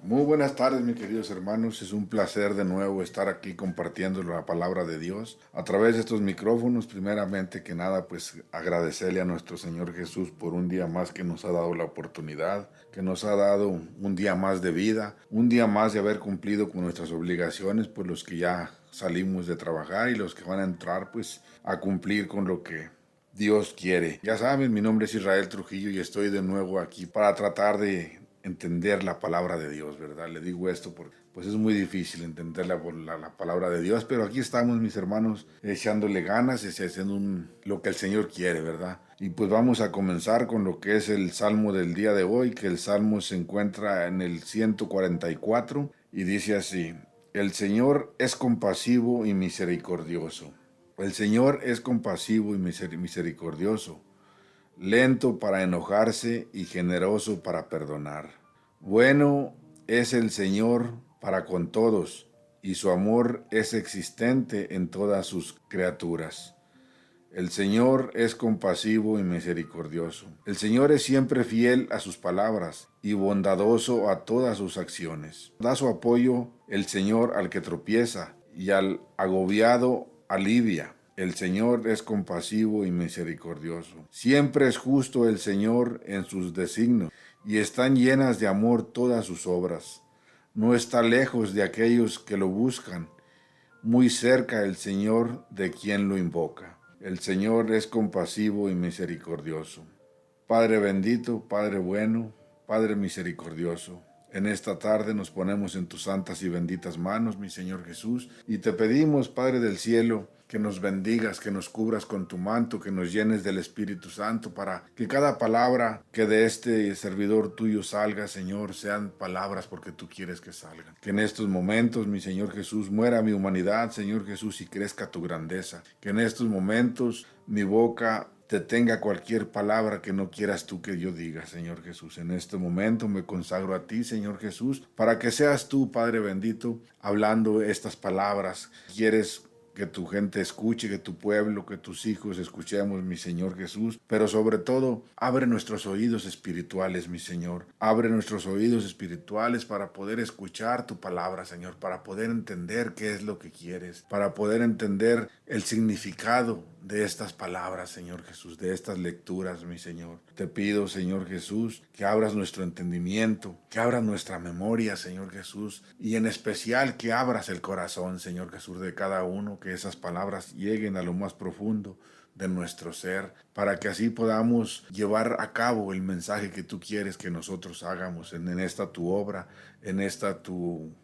Muy buenas tardes, mis queridos hermanos. Es un placer de nuevo estar aquí compartiendo la palabra de Dios a través de estos micrófonos. Primeramente que nada, pues agradecerle a nuestro Señor Jesús por un día más que nos ha dado la oportunidad, que nos ha dado un día más de vida, un día más de haber cumplido con nuestras obligaciones, pues los que ya salimos de trabajar y los que van a entrar, pues a cumplir con lo que Dios quiere. Ya saben, mi nombre es Israel Trujillo y estoy de nuevo aquí para tratar de entender la palabra de Dios, ¿verdad? Le digo esto porque pues es muy difícil entender la palabra de Dios, pero aquí estamos, mis hermanos, echándole ganas y haciendo lo que el Señor quiere, ¿verdad? Y pues vamos a comenzar con lo que es el Salmo del día de hoy, que el Salmo se encuentra en el 144 y dice así: el Señor es compasivo y misericordioso. El Señor es compasivo y misericordioso, lento para enojarse y generoso para perdonar. Bueno es el Señor para con todos, y su amor es existente en todas sus criaturas. El Señor es compasivo y misericordioso. El Señor es siempre fiel a sus palabras y bondadoso a todas sus acciones. Da su apoyo el Señor al que tropieza y al agobiado alivia. El Señor es compasivo y misericordioso. Siempre es justo el Señor en sus designios y están llenas de amor todas sus obras. No está lejos de aquellos que lo buscan, muy cerca el Señor de quien lo invoca. El Señor es compasivo y misericordioso. Padre bendito, Padre bueno, Padre misericordioso, en esta tarde nos ponemos en tus santas y benditas manos, mi Señor Jesús, y te pedimos, Padre del cielo, que nos bendigas, que nos cubras con tu manto, que nos llenes del Espíritu Santo, para que cada palabra que de este servidor tuyo salga, Señor, sean palabras porque tú quieres que salgan. Que en estos momentos, mi Señor Jesús, muera mi humanidad, Señor Jesús, y crezca tu grandeza. Que en estos momentos mi boca detenga cualquier palabra que no quieras tú que yo diga, Señor Jesús. En este momento me consagro a ti, Señor Jesús, para que seas tú, Padre bendito, hablando estas palabras. Quieres que tu gente escuche, que tu pueblo, que tus hijos escuchemos, mi Señor Jesús. Pero sobre todo, abre nuestros oídos espirituales, mi Señor. Abre nuestros oídos espirituales para poder escuchar tu palabra, Señor, para poder entender qué es lo que quieres, para poder entender el significado de estas palabras, Señor Jesús, de estas lecturas, mi Señor. Te pido, Señor Jesús, que abras nuestro entendimiento, que abras nuestra memoria, Señor Jesús, y en especial que abras el corazón, Señor Jesús, de cada uno, que esas palabras lleguen a lo más profundo de nuestro ser, para que así podamos llevar a cabo el mensaje que tú quieres que nosotros hagamos en esta tu obra, en esta tu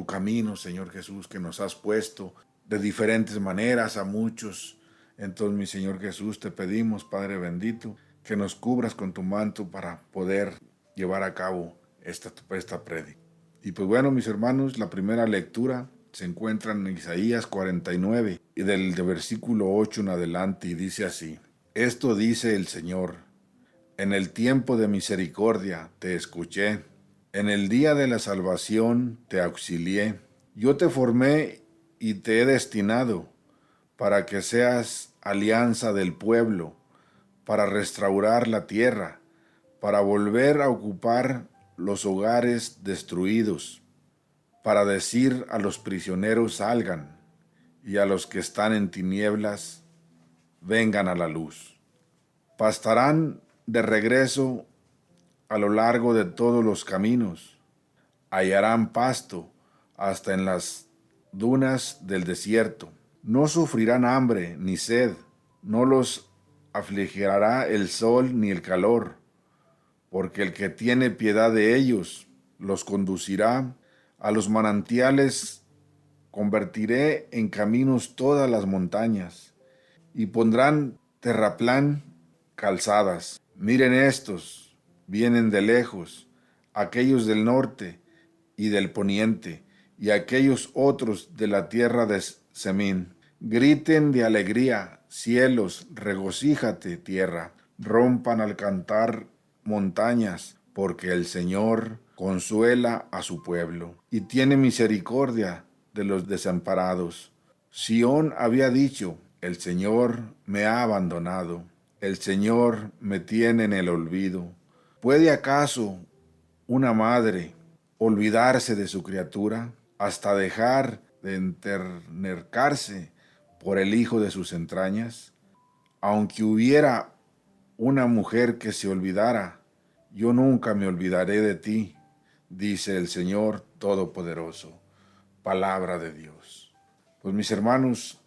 camino, Señor Jesús, que nos has puesto de diferentes maneras a muchos. Entonces, mi Señor Jesús, te pedimos, Padre bendito, que nos cubras con tu manto para poder llevar a cabo esta prédica. Y pues bueno, mis hermanos, la primera lectura se encuentra en Isaías 49 y del versículo 8 en adelante, y dice así: esto dice el Señor: en el tiempo de misericordia te escuché, en el día de la salvación te auxilié. Yo te formé y te he destinado para que seas alianza del pueblo, para restaurar la tierra, para volver a ocupar los hogares destruidos, para decir a los prisioneros salgan, y a los que están en tinieblas vengan a la luz. Pastarán de regreso a lo largo de todos los caminos, hallarán pasto hasta en las dunas del desierto. No sufrirán hambre ni sed, no los afligirá el sol ni el calor, porque el que tiene piedad de ellos los conducirá a los manantiales. Convertiré en caminos todas las montañas, y pondrán terraplán calzadas. Miren estos, vienen de lejos, aquellos del norte y del poniente, y aquellos otros de la tierra de Semín. Griten de alegría, cielos, regocíjate, tierra. Rompan al cantar montañas, porque el Señor consuela a su pueblo y tiene misericordia de los desamparados. Sión había dicho: el Señor me ha abandonado, el Señor me tiene en el olvido. ¿Puede acaso una madre olvidarse de su criatura, hasta dejar de enternecerse por el hijo de sus entrañas? Aunque hubiera una mujer que se olvidara, yo nunca me olvidaré de ti, dice el Señor Todopoderoso. Palabra de Dios. Pues mis hermanos,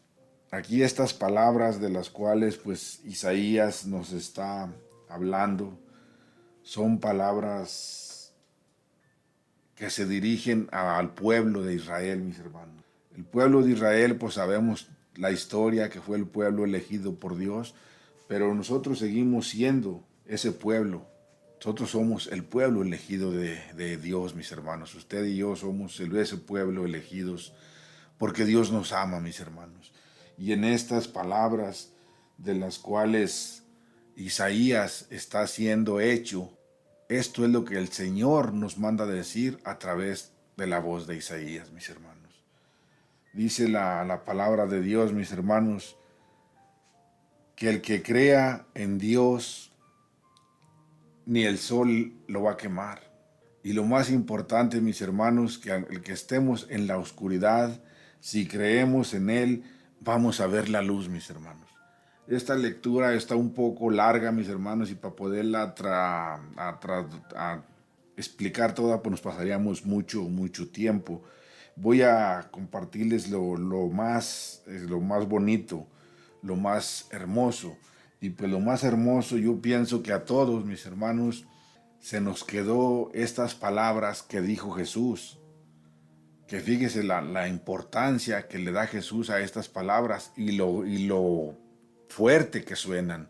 aquí estas palabras de las cuales pues Isaías nos está hablando son palabras que se dirigen al pueblo de Israel, mis hermanos. El pueblo de Israel, pues sabemos la historia, que fue el pueblo elegido por Dios, pero nosotros seguimos siendo ese pueblo. Nosotros somos el pueblo elegido de Dios, mis hermanos. Usted y yo somos ese pueblo elegidos porque Dios nos ama, mis hermanos. Y en estas palabras de las cuales Isaías está siendo hecho, esto es lo que el Señor nos manda decir a través de la voz de Isaías, mis hermanos. Dice la palabra de Dios, mis hermanos, que el que crea en Dios, ni el sol lo va a quemar. Y lo más importante, mis hermanos, que el que estemos en la oscuridad, si creemos en Él, vamos a ver la luz, mis hermanos. Esta lectura está un poco larga, mis hermanos, y para poderla explicar toda, pues nos pasaríamos mucho tiempo. Voy a compartirles lo más bonito, lo más hermoso. Y pues lo más hermoso, yo pienso que a todos, mis hermanos, se nos quedó estas palabras que dijo Jesús. Que fíjese la importancia que le da Jesús a estas palabras y lo fuerte que suenan.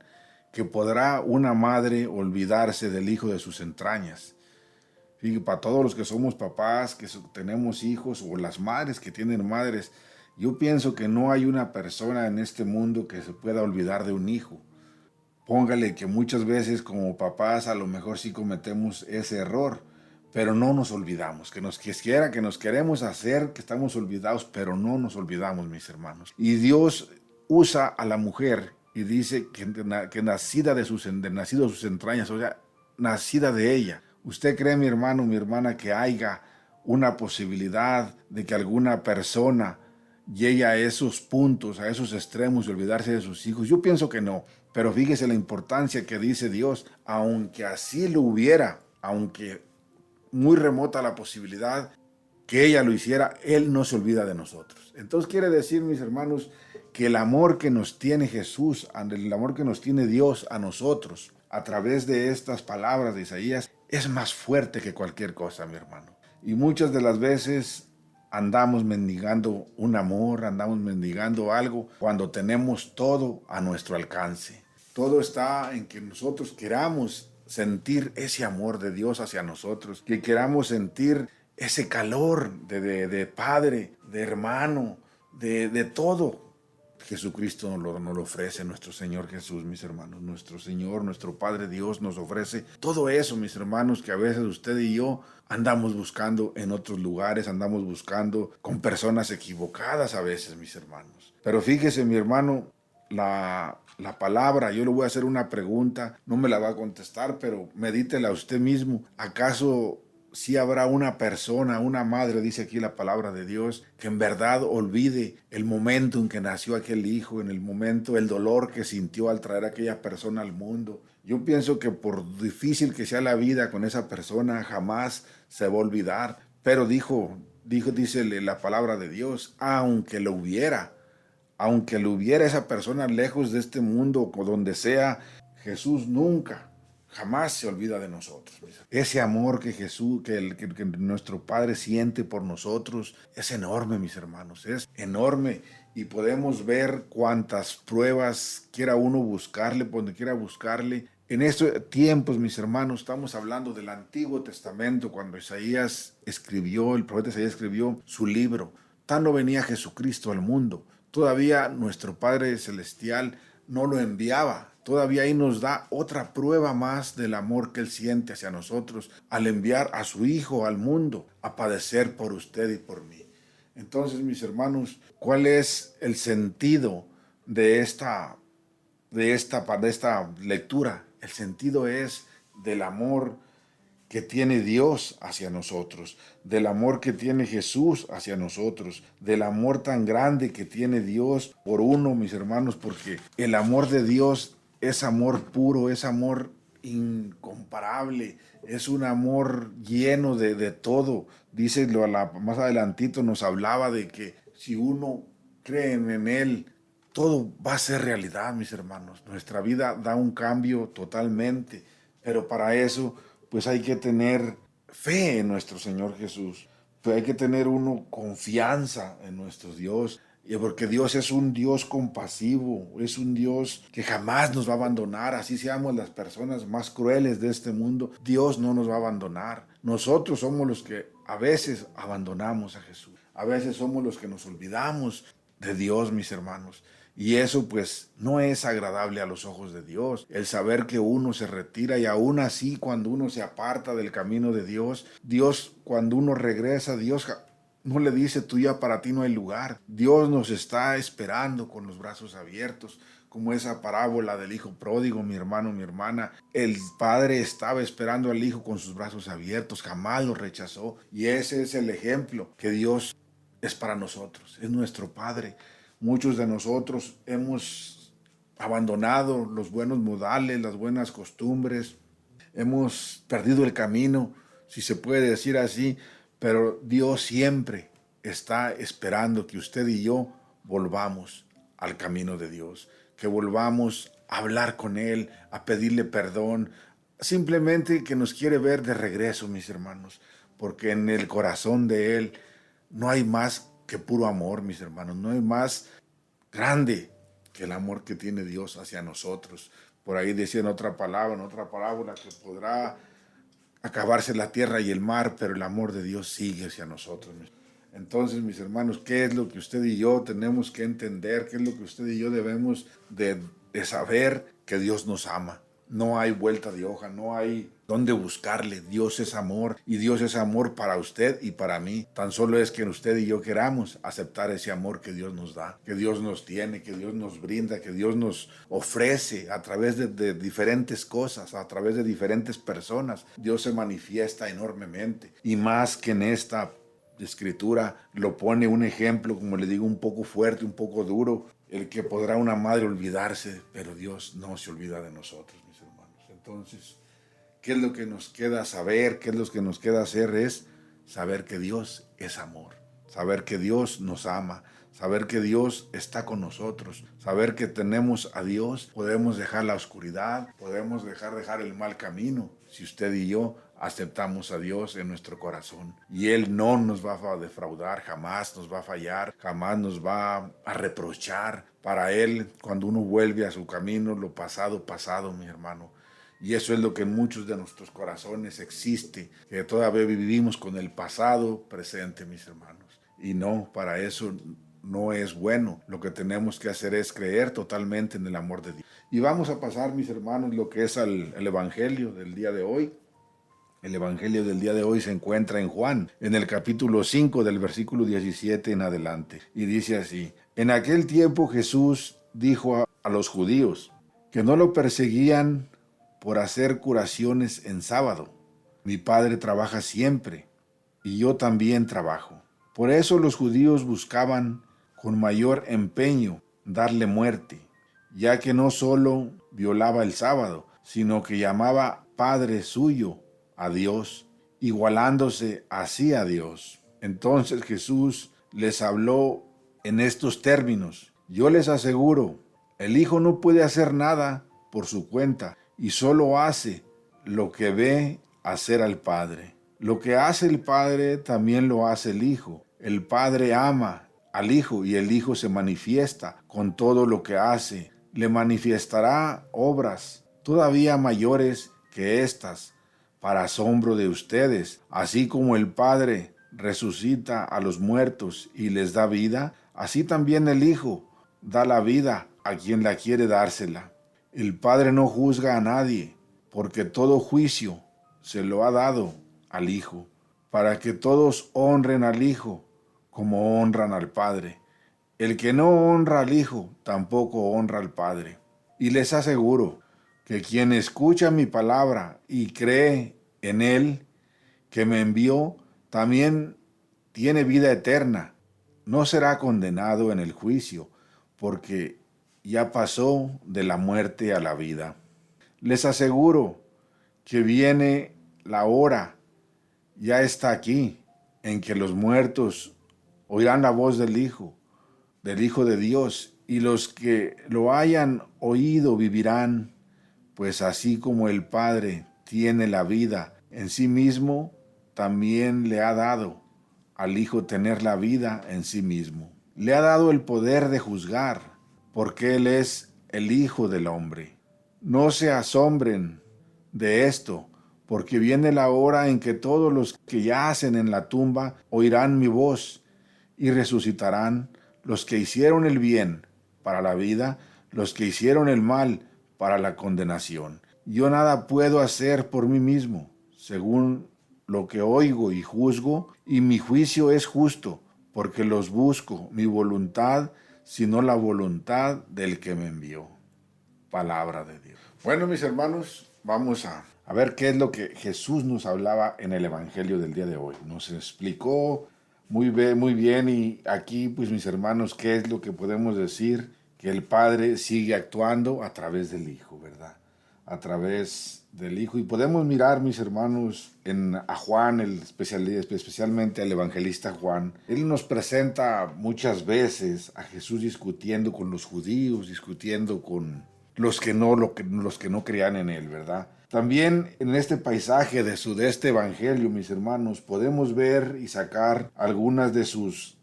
Que podrá una madre olvidarse del hijo de sus entrañas. Fíjate, para todos los que somos papás, que tenemos hijos, o las madres que tienen madres, yo pienso que no hay una persona en este mundo que se pueda olvidar de un hijo. Póngale que muchas veces como papás a lo mejor sí cometemos ese error, pero no nos olvidamos, que nos queremos hacer, que estamos olvidados, pero no nos olvidamos, mis hermanos. Y Dios usa a la mujer y dice que nacida de nacido de sus entrañas, o sea, nacida de ella. ¿Usted cree, mi hermano, mi hermana, que haya una posibilidad de que alguna persona llegue a esos puntos, a esos extremos de olvidarse de sus hijos? Yo pienso que no, pero fíjese la importancia que dice Dios, aunque así lo hubiera, aunque muy remota la posibilidad que ella lo hiciera, Él no se olvida de nosotros. Entonces quiere decir, mis hermanos, que el amor que nos tiene Jesús, el amor que nos tiene Dios a nosotros, a través de estas palabras de Isaías, es más fuerte que cualquier cosa, mi hermano. Y muchas de las veces andamos mendigando un amor, andamos mendigando algo, cuando tenemos todo a nuestro alcance. Todo está en que nosotros queramos sentir ese amor de Dios hacia nosotros, que queramos sentir ese calor de padre, de hermano, de todo. Jesucristo nos lo ofrece, nuestro Señor Jesús, mis hermanos. Nuestro Señor, nuestro Padre Dios nos ofrece todo eso, mis hermanos, que a veces usted y yo andamos buscando en otros lugares, andamos buscando con personas equivocadas a veces, mis hermanos. Pero fíjese, mi hermano, la palabra, yo le voy a hacer una pregunta, no me la va a contestar, pero medítela usted mismo. ¿Acaso si habrá una persona, una madre, dice aquí la palabra de Dios, que en verdad olvide el momento en que nació aquel hijo, en el momento, el dolor que sintió al traer a aquella persona al mundo? Yo pienso que por difícil que sea la vida con esa persona, jamás se va a olvidar. Pero dice la palabra de Dios, aunque lo hubiera esa persona lejos de este mundo o donde sea, Jesús jamás se olvida de nosotros. Ese amor que Jesús, que nuestro Padre siente por nosotros es enorme, mis hermanos, es enorme. Y podemos ver cuántas pruebas quiera uno buscarle, donde quiera buscarle. En estos tiempos, mis hermanos, estamos hablando del Antiguo Testamento, cuando el profeta Isaías escribió su libro. Tan no venía Jesucristo al mundo. Todavía nuestro Padre Celestial no lo enviaba. Todavía ahí nos da otra prueba más del amor que Él siente hacia nosotros al enviar a su Hijo al mundo a padecer por usted y por mí. Entonces, mis hermanos, ¿cuál es el sentido de esta lectura? El sentido es del amor que tiene Dios hacia nosotros, del amor que tiene Jesús hacia nosotros, del amor tan grande que tiene Dios por uno, mis hermanos, porque el amor de Dios es amor puro, es amor incomparable, es un amor lleno de todo. Dice, más adelantito nos hablaba de que si uno cree en Él, todo va a ser realidad, mis hermanos. Nuestra vida da un cambio totalmente, pero para eso pues hay que tener fe en nuestro Señor Jesús. Pues hay que tener uno confianza en nuestro Dios. Y porque Dios es un Dios compasivo, es un Dios que jamás nos va a abandonar, así seamos las personas más crueles de este mundo, Dios no nos va a abandonar. Nosotros somos los que a veces abandonamos a Jesús, a veces somos los que nos olvidamos de Dios, mis hermanos. Y eso pues no es agradable a los ojos de Dios, el saber que uno se retira y aún así cuando uno se aparta del camino de Dios, Dios cuando uno regresa, Dios no le dice, tú ya para ti no hay lugar. Dios nos está esperando con los brazos abiertos, como esa parábola del hijo pródigo, mi hermano, mi hermana. El padre estaba esperando al hijo con sus brazos abiertos, jamás lo rechazó. Y ese es el ejemplo que Dios es para nosotros, es nuestro Padre. Muchos de nosotros hemos abandonado los buenos modales, las buenas costumbres, hemos perdido el camino, si se puede decir así, pero Dios siempre está esperando que usted y yo volvamos al camino de Dios, que volvamos a hablar con Él, a pedirle perdón, simplemente que nos quiere ver de regreso, mis hermanos, porque en el corazón de Él no hay más que puro amor, mis hermanos, no hay más grande que el amor que tiene Dios hacia nosotros. Por ahí decía en otra palabra, en otra parábola, que podrá acabarse la tierra y el mar, pero el amor de Dios sigue hacia nosotros. Entonces, mis hermanos, ¿qué es lo que usted y yo tenemos que entender? ¿Qué es lo que usted y yo debemos de saber? Que Dios nos ama. No hay vuelta de hoja, no hay dónde buscarle. Dios es amor y Dios es amor para usted y para mí. Tan solo es que usted y yo queramos aceptar ese amor que Dios nos da, que Dios nos tiene, que Dios nos brinda, que Dios nos ofrece a través de diferentes cosas, a través de diferentes personas. Dios se manifiesta enormemente y más que en esta escritura lo pone un ejemplo, como le digo, un poco fuerte, un poco duro, el que podrá una madre olvidarse, pero Dios no se olvida de nosotros, mis hermanos. Entonces, ¿qué es lo que nos queda saber? ¿Qué es lo que nos queda hacer? Es saber que Dios es amor, saber que Dios nos ama, saber que Dios está con nosotros, saber que tenemos a Dios, podemos dejar la oscuridad, podemos dejar el mal camino, si usted y yo aceptamos a Dios en nuestro corazón. Y Él no nos va a defraudar, jamás nos va a fallar, jamás nos va a reprochar. Para Él, cuando uno vuelve a su camino, lo pasado, pasado, mi hermano. Y eso es lo que en muchos de nuestros corazones existe, que todavía vivimos con el pasado presente, mis hermanos. Y no, para eso no es bueno. Lo que tenemos que hacer es creer totalmente en el amor de Dios. Y vamos a pasar, mis hermanos, lo que es el Evangelio del día de hoy. El Evangelio del día de hoy se encuentra en Juan, en el capítulo 5 del versículo 17 en adelante. Y dice así: en aquel tiempo Jesús dijo a los judíos que no lo perseguían por hacer curaciones en sábado. Mi Padre trabaja siempre y yo también trabajo. Por eso los judíos buscaban con mayor empeño darle muerte, ya que no solo violaba el sábado, sino que llamaba Padre suyo a Dios, igualándose así a Dios. Entonces Jesús les habló en estos términos: yo les aseguro, el Hijo no puede hacer nada por su cuenta, y solo hace lo que ve hacer al Padre. Lo que hace el Padre también lo hace el Hijo. El Padre ama al Hijo y el Hijo se manifiesta con todo lo que hace. Le manifestará obras todavía mayores que estas, para asombro de ustedes. Así como el Padre resucita a los muertos y les da vida, así también el Hijo da la vida a quien la quiere dársela. El Padre no juzga a nadie, porque todo juicio se lo ha dado al Hijo, para que todos honren al Hijo como honran al Padre. El que no honra al Hijo tampoco honra al Padre. Y les aseguro que quien escucha mi palabra y cree en Él que me envió también tiene vida eterna. No será condenado en el juicio, porque ya pasó de la muerte a la vida. Les aseguro que viene la hora, ya está aquí, en que los muertos oirán la voz del Hijo de Dios, y los que lo hayan oído vivirán, pues así como el Padre tiene la vida en sí mismo, también le ha dado al Hijo tener la vida en sí mismo. Le ha dado el poder de juzgar, porque Él es el Hijo del Hombre. No se asombren de esto, porque viene la hora en que todos los que yacen en la tumba oirán mi voz y resucitarán los que hicieron el bien para la vida, los que hicieron el mal para la condenación. Yo nada puedo hacer por mí mismo, según lo que oigo y juzgo, y mi juicio es justo, porque los busco mi voluntad, sino la voluntad del que me envió. Palabra de Dios. Bueno, mis hermanos, vamos a ver qué es lo que Jesús nos hablaba en el Evangelio del día de hoy. Nos explicó muy bien, y aquí, pues, mis hermanos, ¿qué es lo que podemos decir? Que el Padre sigue actuando a través del Hijo, ¿verdad? A través del Hijo. Y podemos mirar, mis hermanos, a Juan, especialmente al evangelista Juan. Él nos presenta muchas veces a Jesús discutiendo con los judíos, discutiendo con los que no creían en él, ¿verdad? También en este paisaje de este evangelio, mis hermanos, podemos ver y sacar algunas de sus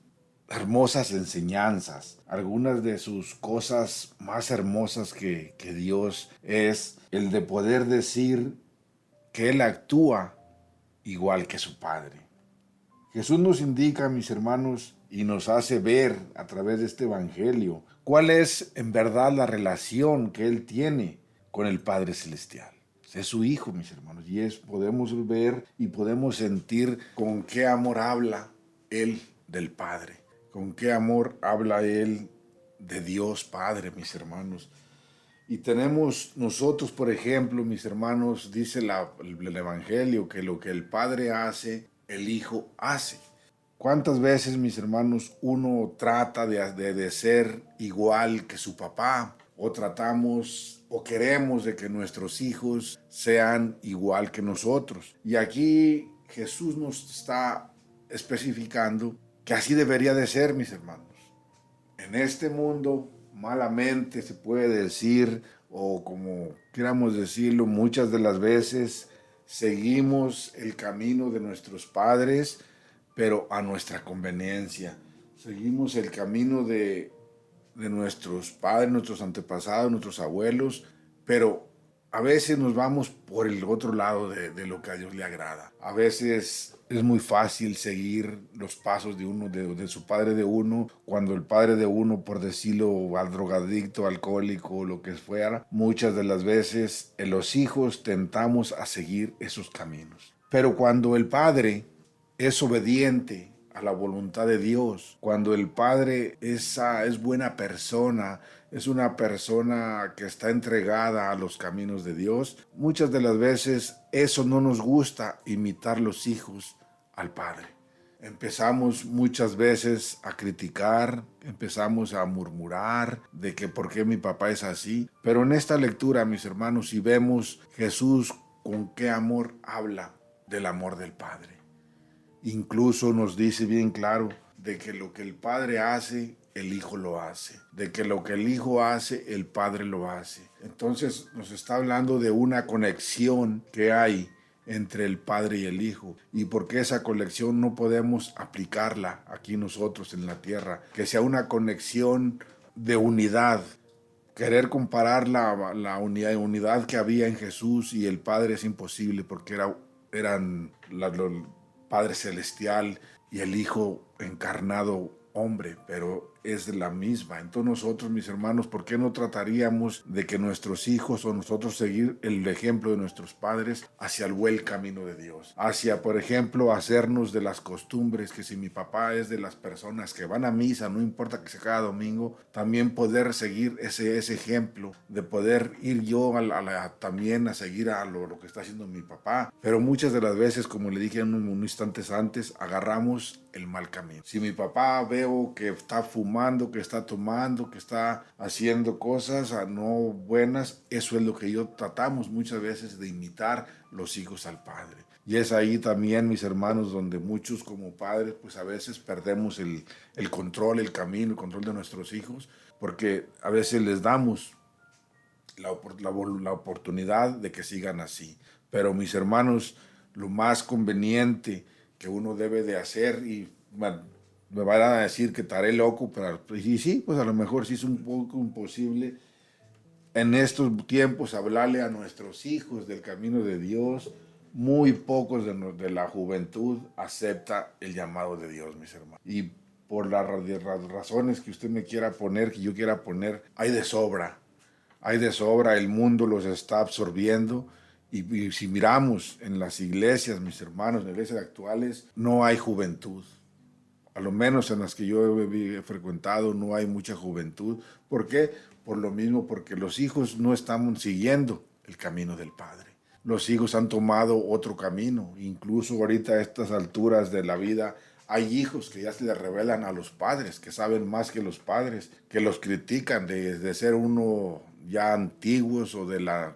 hermosas enseñanzas, algunas de sus cosas más hermosas que Dios es, el de poder decir que Él actúa igual que su Padre. Jesús nos indica, mis hermanos, y nos hace ver a través de este evangelio cuál es en verdad la relación que Él tiene con el Padre Celestial. Es su Hijo, mis hermanos, y podemos ver y podemos sentir con qué amor habla Él del Padre, con qué amor habla Él de Dios Padre, mis hermanos. Y tenemos nosotros, por ejemplo, mis hermanos, dice el Evangelio, que lo que el Padre hace, el Hijo hace. ¿Cuántas veces, mis hermanos, uno trata de ser igual que su papá? O tratamos o queremos de que nuestros hijos sean igual que nosotros. Y aquí Jesús nos está especificando que así debería de ser, mis hermanos. En este mundo, malamente se puede decir, o como queramos decirlo, muchas de las veces seguimos el camino de nuestros padres, pero a nuestra conveniencia. Seguimos el camino de nuestros padres, nuestros antepasados, nuestros abuelos, pero a veces nos vamos por el otro lado de lo que a Dios le agrada. A veces es muy fácil seguir los pasos de uno, de su padre de uno, cuando el padre de uno, por decirlo, al drogadicto, alcohólico, lo que fuera, muchas de las veces los hijos tentamos a seguir esos caminos. Pero cuando el padre es obediente a la voluntad de Dios, cuando el Padre es buena persona, es una persona que está entregada a los caminos de Dios, muchas de las veces eso no nos gusta imitar los hijos al Padre. Empezamos muchas veces a criticar, empezamos a murmurar de que por qué mi papá es así, pero en esta lectura, mis hermanos, si vemos Jesús con qué amor habla del amor del Padre. Incluso nos dice bien claro de que lo que el Padre hace, el Hijo lo hace. De que lo que el Hijo hace, el Padre lo hace. Entonces nos está hablando de una conexión que hay entre el Padre y el Hijo. Y porque esa conexión no podemos aplicarla aquí nosotros en la tierra. Que sea una conexión de unidad. Querer comparar la unidad que había en Jesús y el Padre es imposible, porque eran Padre Celestial y el Hijo encarnado hombre, pero es la misma. Entonces nosotros, mis hermanos, ¿por qué no trataríamos de que nuestros hijos o nosotros seguir el ejemplo de nuestros padres hacia el buen camino de Dios? Hacia, por ejemplo, hacernos de las costumbres, que si mi papá es de las personas que van a misa, no importa que sea cada domingo, también poder seguir ese ejemplo, de poder ir yo también a seguir a lo que está haciendo mi papá. Pero muchas de las veces, como le dije un instantes antes, agarramos el mal camino. Si mi papá veo que está fumando, que está tomando, que está haciendo cosas no buenas, eso es lo que yo tratamos muchas veces de imitar los hijos al padre. Y es ahí también, mis hermanos, donde muchos como padres, pues a veces perdemos el control, el camino, el control de nuestros hijos, porque a veces les damos la oportunidad de que sigan así. Pero mis hermanos, lo más conveniente que uno debe de hacer, y me van a decir que estaré loco, pero y sí, pues a lo mejor sí es un poco imposible en estos tiempos hablarle a nuestros hijos del camino de Dios. Muy pocos de la juventud acepta el llamado de Dios, mis hermanos. Y por las razones que usted me quiera poner, que yo quiera poner, hay de sobra. Hay de sobra, el mundo los está absorbiendo. Y si miramos en las iglesias, mis hermanos, en las iglesias actuales, no hay juventud. A lo menos en las que yo he frecuentado no hay mucha juventud. ¿Por qué? Por lo mismo, porque los hijos no están siguiendo el camino del Padre. Los hijos han tomado otro camino. Incluso ahorita a estas alturas de la vida hay hijos que ya se le revelan a los padres, que saben más que los padres, que los critican de ser uno ya antiguos o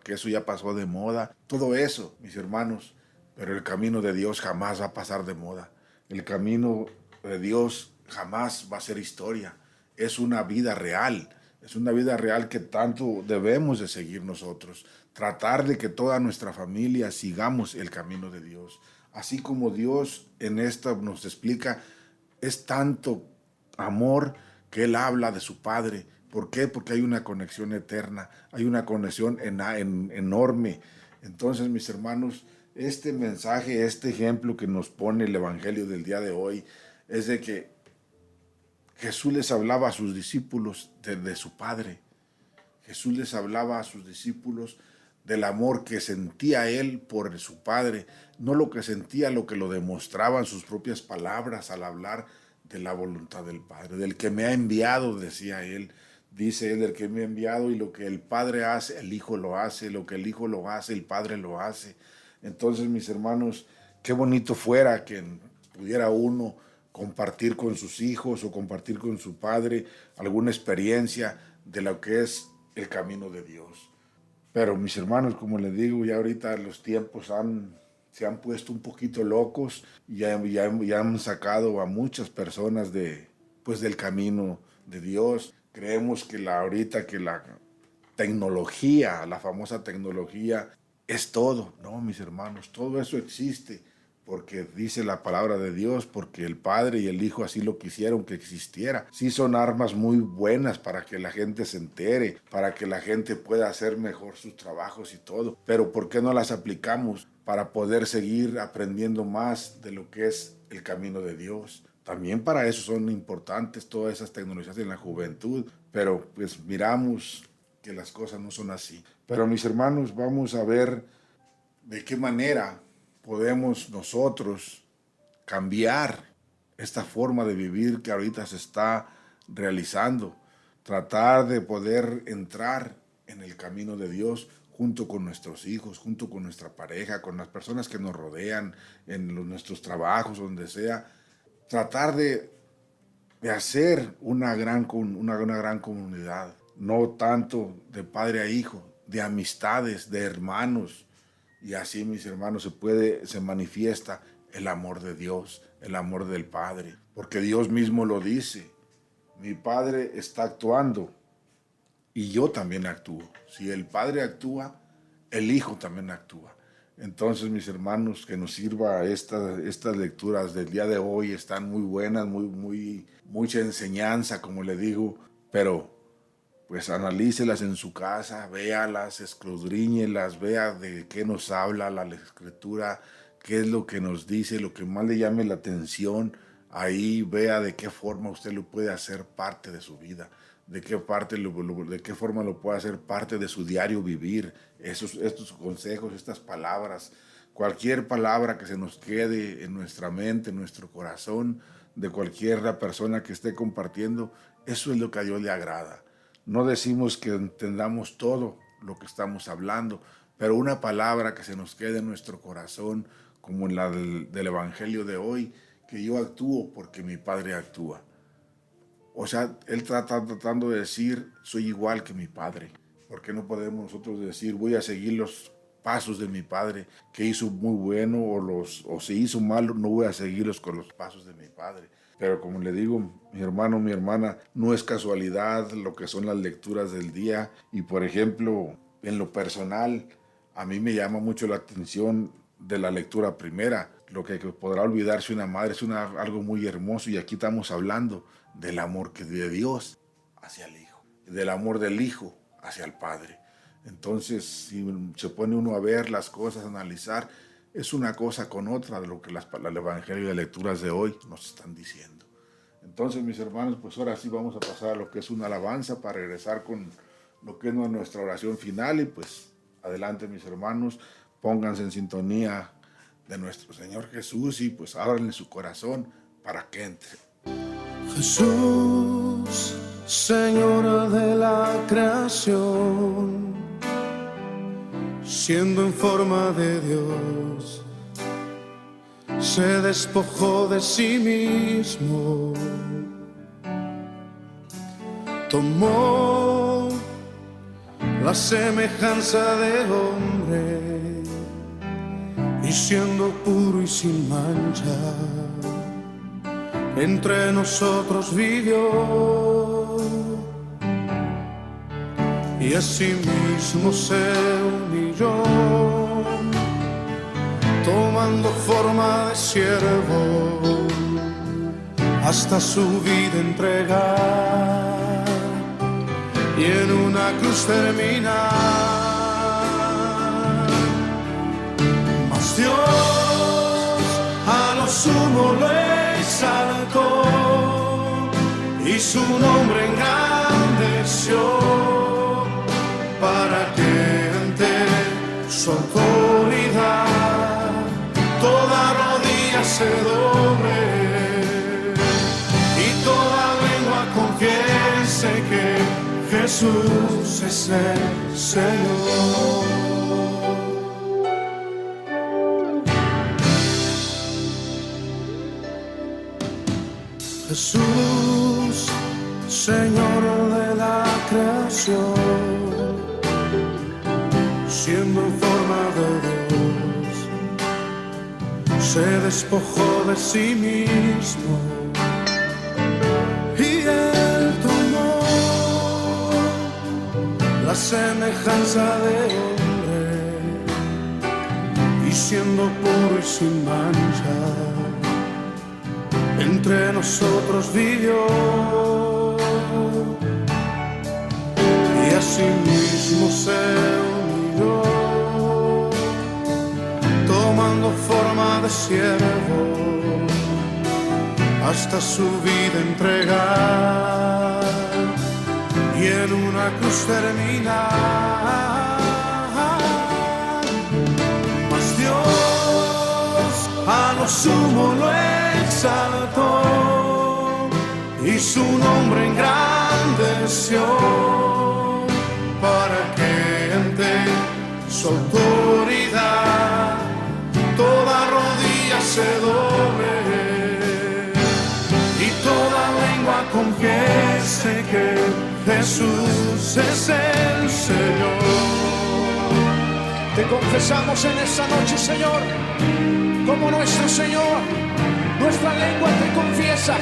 que eso ya pasó de moda. Todo eso, mis hermanos, pero el camino de Dios jamás va a pasar de moda. El camino de Dios jamás va a ser historia. Es una vida real. Es una vida real que tanto debemos de seguir nosotros. Tratar de que toda nuestra familia sigamos el camino de Dios. Así como Dios en esta nos explica, es tanto amor que Él habla de su Padre. ¿Por qué? Porque hay una conexión eterna, hay una conexión enorme. Entonces, mis hermanos, este mensaje, este ejemplo que nos pone el Evangelio del día de hoy, es de que Jesús les hablaba a sus discípulos de su Padre. Jesús les hablaba a sus discípulos del amor que sentía Él por su Padre, no lo que sentía, lo que lo demostraban sus propias palabras al hablar de la voluntad del Padre, del que me ha enviado, decía Él. Dice Él, del que me ha enviado, y lo que el Padre hace, el Hijo lo hace, lo que el Hijo lo hace, el Padre lo hace. Entonces, mis hermanos, qué bonito fuera que pudiera uno compartir con sus hijos o compartir con su padre alguna experiencia de lo que es el camino de Dios. Pero mis hermanos, como les digo, ya ahorita los tiempos se han puesto un poquito locos y ya han sacado a muchas personas del camino de Dios. Creemos que ahorita que la tecnología, la famosa tecnología, es todo. No, mis hermanos, todo eso existe porque dice la palabra de Dios, porque el Padre y el Hijo así lo quisieron que existiera. Sí son armas muy buenas para que la gente se entere, para que la gente pueda hacer mejor sus trabajos y todo. Pero ¿por qué no las aplicamos para poder seguir aprendiendo más de lo que es el camino de Dios? También para eso son importantes todas esas tecnologías en la juventud, pero pues miramos que las cosas no son así. Pero mis hermanos, vamos a ver de qué manera podemos nosotros cambiar esta forma de vivir que ahorita se está realizando. Tratar de poder entrar en el camino de Dios junto con nuestros hijos, junto con nuestra pareja, con las personas que nos rodean, en nuestros trabajos, donde sea. Tratar de hacer una gran comunidad, no tanto de padre a hijo, de amistades, de hermanos. Y así, mis hermanos, se manifiesta el amor de Dios, el amor del Padre. Porque Dios mismo lo dice. Mi Padre está actuando y yo también actúo. Si el Padre actúa, el Hijo también actúa. Entonces, mis hermanos, que nos sirva estas lecturas del día de hoy. Están muy buenas, mucha enseñanza, como le digo, pero pues analícelas en su casa, véalas, escudriñelas, vea de qué nos habla la Escritura, qué es lo que nos dice, lo que más le llame la atención Ahí vea de qué forma usted lo puede hacer parte de su vida, de qué de qué forma lo puede hacer parte de su diario vivir, estos consejos, estas palabras, cualquier palabra que se nos quede en nuestra mente, en nuestro corazón, de cualquier persona que esté compartiendo, eso es lo que a Dios le agrada. No decimos que entendamos todo lo que estamos hablando, pero una palabra que se nos quede en nuestro corazón, como en la del Evangelio de hoy, que yo actúo porque mi Padre actúa. O sea, él tratando de decir, soy igual que mi Padre. ¿Por qué no podemos nosotros decir, voy a seguir los pasos de mi Padre, que hizo muy bueno, o si hizo malo, no voy a seguirlos con los pasos de mi Padre? Pero como le digo, mi hermano, mi hermana, no es casualidad lo que son las lecturas del día. Y por ejemplo, en lo personal, a mí me llama mucho la atención de la lectura primera. Lo que podrá olvidarse una madre es algo muy hermoso, y aquí estamos hablando del amor que de Dios hacia el Hijo, del amor del Hijo hacia el Padre. Entonces, si se pone uno a ver las cosas, a analizar, es una cosa con otra de lo que el Evangelio y las lecturas de hoy nos están diciendo. Entonces, mis hermanos, pues ahora sí vamos a pasar a lo que es una alabanza para regresar con lo que es nuestra oración final. Y pues adelante, mis hermanos, pónganse en sintonía de nuestro Señor Jesús y pues ábranle su corazón para que entre. Jesús, Señor de la creación, siendo en forma de Dios, se despojó de sí mismo, tomó la semejanza de hombre y siendo puro y sin mancha, entre nosotros vivió, y asimismo se humilló, tomando forma de siervo, hasta su vida entregar, y en una cruz terminar. Mas Dios a lo sumo lo exaltó, y su nombre engrandeció, para que ante su autoridad toda rodilla se doble y toda lengua confiese que Jesús es el Señor. Jesús, Señor de la creación, siendo en forma de Dios, se despojó de sí mismo, y Él tomó la semejanza de hombre, y siendo puro y sin mancha, entre nosotros vivió, y asimismo se humilló, tomando forma de siervo, hasta su vida entregar, y en una cruz terminar. Mas Dios a lo sumo lo exaltó, y su nombre engrandeció, para que ante su autoridad toda rodilla se doble y toda lengua confiese que Jesús es el Señor. Te confesamos en esta noche, Señor, como nuestro Señor. Nuestra lengua te confiesa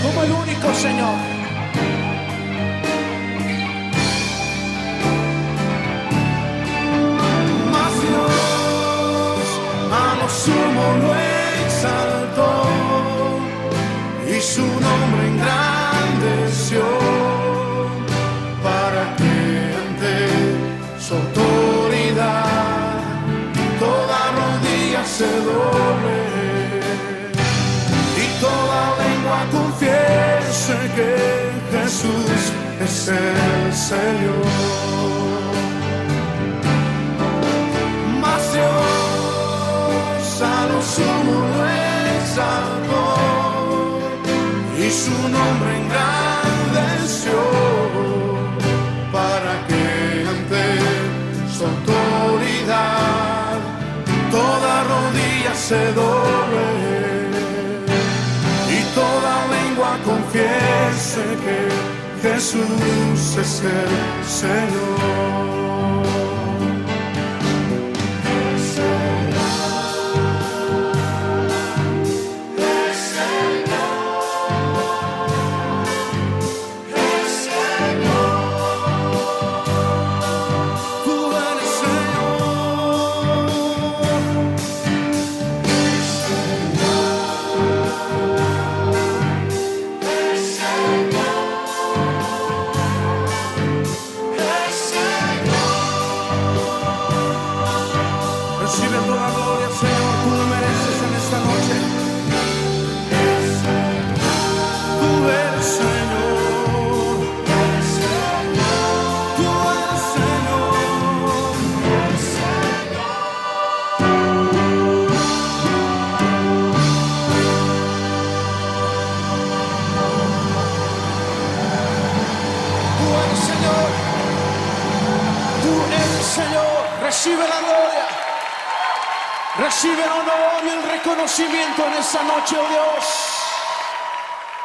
como el único Señor. Mas Dios a lo sumo lo exaltó, y su nombre engrandeció, para que ante su autoridad toda rodilla se doble y toda confiese que Jesús es el Señor. Mas Dios a lo sumo lo exaltó y su nombre engrandeció, para que ante su autoridad toda rodilla se doble y toda lengua confiese que Jesús es el Señor. Recibe toda gloria, Señor, tú lo mereces en esta noche. Tú eres Señor, tú eres Señor, tú eres Señor, recibe la gloria. Recibe el honor y el reconocimiento en esta noche, oh Dios.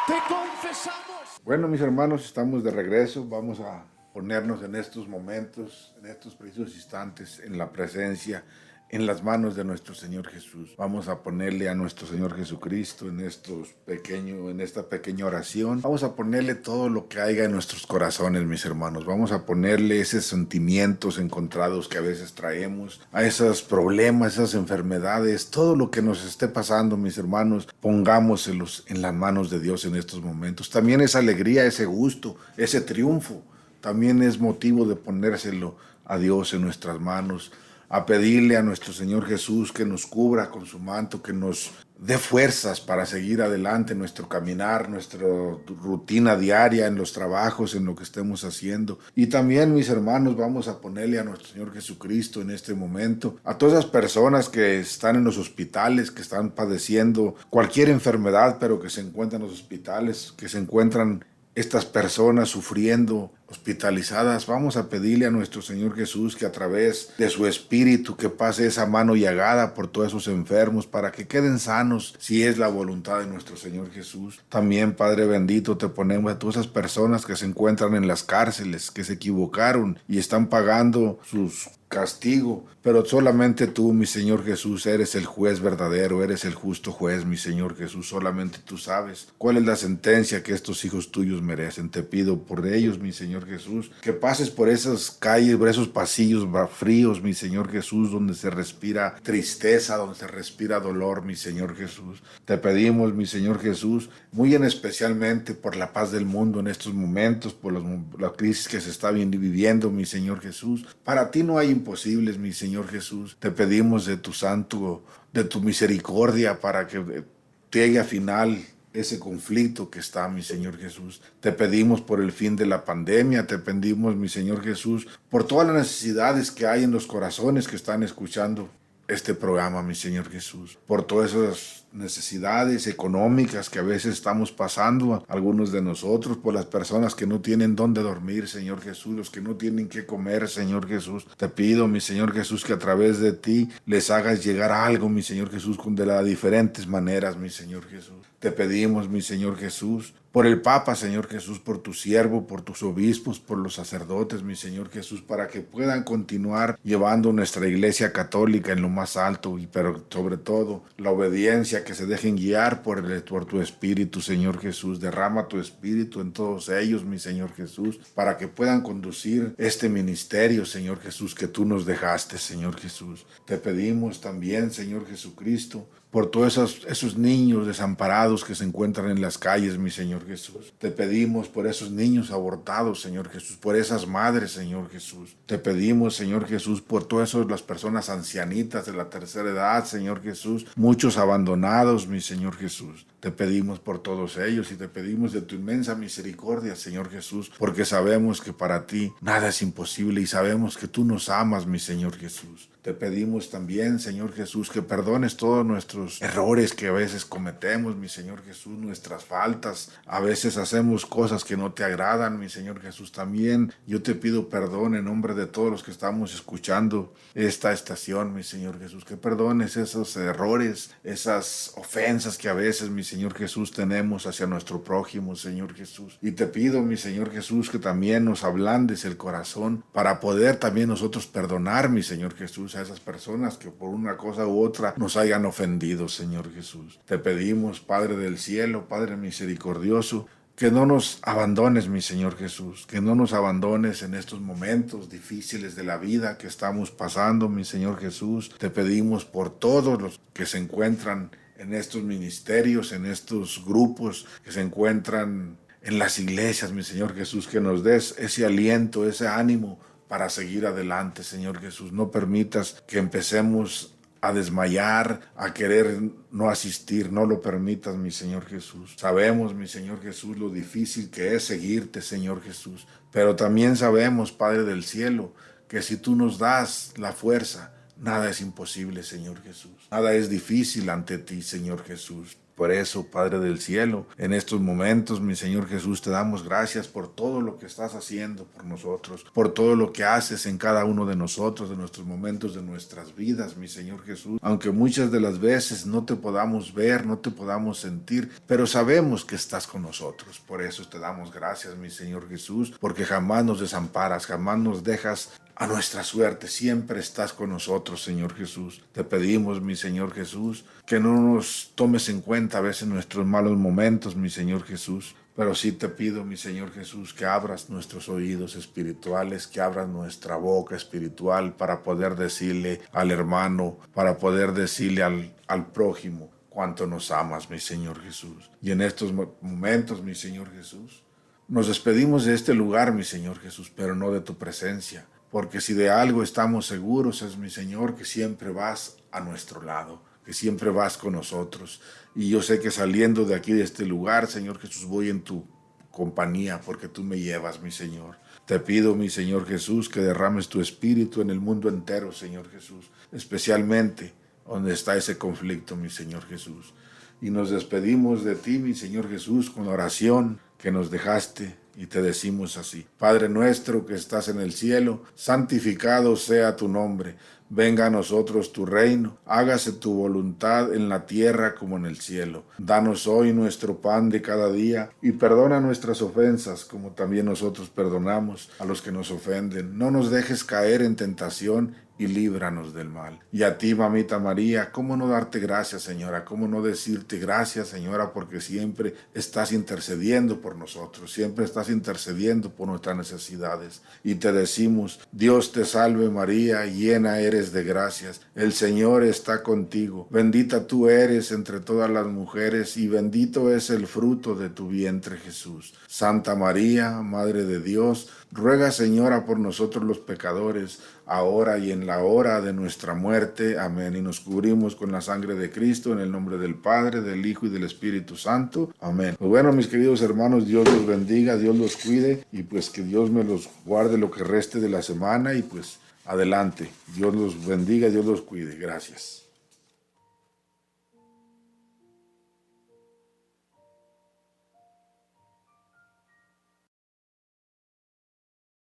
Te confesamos. Bueno, mis hermanos, estamos de regreso. Vamos a ponernos en estos momentos, en estos precisos instantes, en la presencia, en las manos de nuestro Señor Jesús. Vamos a ponerle a nuestro Señor Jesucristo en esta pequeña oración. Vamos a ponerle todo lo que haya en nuestros corazones, mis hermanos. Vamos a ponerle esos sentimientos encontrados que a veces traemos, a esos problemas, esas enfermedades, todo lo que nos esté pasando, mis hermanos, pongámoselos en las manos de Dios en estos momentos. También esa alegría, ese gusto, ese triunfo, también es motivo de ponérselo a Dios en nuestras manos, a pedirle a nuestro Señor Jesús que nos cubra con su manto, que nos dé fuerzas para seguir adelante nuestro caminar, nuestra rutina diaria en los trabajos, en lo que estemos haciendo. Y también, mis hermanos, vamos a ponerle a nuestro Señor Jesucristo en este momento a todas esas personas que están en los hospitales, que están padeciendo cualquier enfermedad, pero que se encuentran en los hospitales, que se encuentran estas personas sufriendo, hospitalizadas. Vamos a pedirle a nuestro Señor Jesús que a través de su Espíritu que pase esa mano llagada por todos esos enfermos para que queden sanos, si es la voluntad de nuestro Señor Jesús. También, Padre bendito, te ponemos a todas esas personas que se encuentran en las cárceles, que se equivocaron y están pagando sus castigo, pero solamente tú, mi Señor Jesús, eres el juez verdadero, eres el justo juez, mi Señor Jesús. Solamente tú sabes cuál es la sentencia que estos hijos tuyos merecen. Te pido por ellos, mi Señor Jesús, que pases por esas calles, por esos pasillos fríos, mi Señor Jesús, donde se respira tristeza, donde se respira dolor, mi Señor Jesús. Te pedimos, mi Señor Jesús, muy en especialmente por la paz del mundo en estos momentos, por la crisis que se está viviendo, mi Señor Jesús. Para ti no hay imposibles, mi Señor Jesús. Te pedimos de tu misericordia para que llegue a final ese conflicto que está, mi Señor Jesús. Te pedimos por el fin de la pandemia, te pedimos, mi Señor Jesús, por todas las necesidades que hay en los corazones que están escuchando este programa, mi Señor Jesús, por todas esas necesidades económicas que a veces estamos pasando, algunos de nosotros, por las personas que no tienen dónde dormir, Señor Jesús, los que no tienen qué comer, Señor Jesús. Te pido, mi Señor Jesús, que a través de ti les hagas llegar algo, mi Señor Jesús, de las diferentes maneras, mi Señor Jesús. Te pedimos, mi Señor Jesús, por el Papa, Señor Jesús, por tu siervo, por tus obispos, por los sacerdotes, mi Señor Jesús, para que puedan continuar llevando nuestra Iglesia Católica en lo más alto, pero sobre todo la obediencia, que se dejen guiar por tu Espíritu, Señor Jesús. Derrama tu Espíritu en todos ellos, mi Señor Jesús, para que puedan conducir este ministerio, Señor Jesús, que tú nos dejaste, Señor Jesús. Te pedimos también, Señor Jesucristo, por todos esos niños desamparados que se encuentran en las calles, mi Señor Jesús. Te pedimos por esos niños abortados, Señor Jesús, por esas madres, Señor Jesús. Te pedimos, Señor Jesús, por todas las personas ancianitas de la tercera edad, Señor Jesús, muchos abandonados, mi Señor Jesús. Te pedimos por todos ellos y te pedimos de tu inmensa misericordia, Señor Jesús, porque sabemos que para ti nada es imposible y sabemos que tú nos amas, mi Señor Jesús. Te pedimos también, Señor Jesús, que perdones todos nuestros errores que a veces cometemos, mi Señor Jesús, nuestras faltas. A veces hacemos cosas que no te agradan, mi Señor Jesús. También yo te pido perdón en nombre de todos los que estamos escuchando esta estación, mi Señor Jesús, que perdones esos errores, esas ofensas que a veces, mi Señor Jesús, tenemos hacia nuestro prójimo, Señor Jesús. Y te pido, mi Señor Jesús, que también nos ablandes el corazón para poder también nosotros perdonar, mi Señor Jesús, a esas personas que por una cosa u otra nos hayan ofendido, Señor Jesús. Te pedimos, Padre del cielo, Padre misericordioso, que no nos abandones, mi Señor Jesús, que no nos abandones en estos momentos difíciles de la vida que estamos pasando, mi Señor Jesús. Te pedimos por todos los que se encuentran en estos ministerios, en estos grupos que se encuentran en las iglesias, mi Señor Jesús, que nos des ese aliento, ese ánimo para seguir adelante, Señor Jesús. No permitas que empecemos a desmayar, a querer no asistir. No lo permitas, mi Señor Jesús. Sabemos, mi Señor Jesús, lo difícil que es seguirte, Señor Jesús. Pero también sabemos, Padre del cielo, que si tú nos das la fuerza, nada es imposible, Señor Jesús. Nada es difícil ante ti, Señor Jesús. Por eso, Padre del cielo, en estos momentos, mi Señor Jesús, te damos gracias por todo lo que estás haciendo por nosotros, por todo lo que haces en cada uno de nosotros, de nuestros momentos, de nuestras vidas, mi Señor Jesús. Aunque muchas de las veces no te podamos ver, no te podamos sentir, pero sabemos que estás con nosotros. Por eso te damos gracias, mi Señor Jesús, porque jamás nos desamparas, jamás nos dejas a nuestra suerte. Siempre estás con nosotros, Señor Jesús. Te pedimos, mi Señor Jesús, que no nos tomes en cuenta a veces nuestros malos momentos, mi Señor Jesús. Pero sí te pido, mi Señor Jesús, que abras nuestros oídos espirituales, que abras nuestra boca espiritual para poder decirle al hermano, para poder decirle al prójimo cuánto nos amas, mi Señor Jesús. Y en estos momentos, mi Señor Jesús, nos despedimos de este lugar, mi Señor Jesús, pero no de tu presencia. Porque si de algo estamos seguros es, mi Señor, que siempre vas a nuestro lado, que siempre vas con nosotros. Y yo sé que saliendo de aquí, de este lugar, Señor Jesús, voy en tu compañía, porque tú me llevas, mi Señor. Te pido, mi Señor Jesús, que derrames tu espíritu en el mundo entero, Señor Jesús, especialmente donde está ese conflicto, mi Señor Jesús. Y nos despedimos de ti, mi Señor Jesús, con la oración que nos dejaste. Y te decimos así: Padre nuestro que estás en el cielo, santificado sea tu nombre. Venga a nosotros tu reino, hágase tu voluntad en la tierra como en el cielo. Danos hoy nuestro pan de cada día y perdona nuestras ofensas como también nosotros perdonamos a los que nos ofenden. No nos dejes caer en tentación y líbranos del mal. Y a ti, mamita María, ¿cómo no darte gracias, Señora? ¿Cómo no decirte gracias, Señora? Porque siempre estás intercediendo por nosotros, siempre estás intercediendo por nuestras necesidades. Y te decimos: Dios te salve María, llena eres de gracias, el Señor está contigo. Bendita tú eres entre todas las mujeres y bendito es el fruto de tu vientre, Jesús. Santa María, Madre de Dios, ruega, Señora, por nosotros los pecadores, ahora y en la hora de nuestra muerte. Amén. Y nos cubrimos con la sangre de Cristo, en el nombre del Padre, del Hijo y del Espíritu Santo. Amén. Pues bueno, mis queridos hermanos, Dios los bendiga, Dios los cuide y pues que Dios me los guarde lo que reste de la semana y pues adelante. Dios los bendiga, Dios los cuide. Gracias.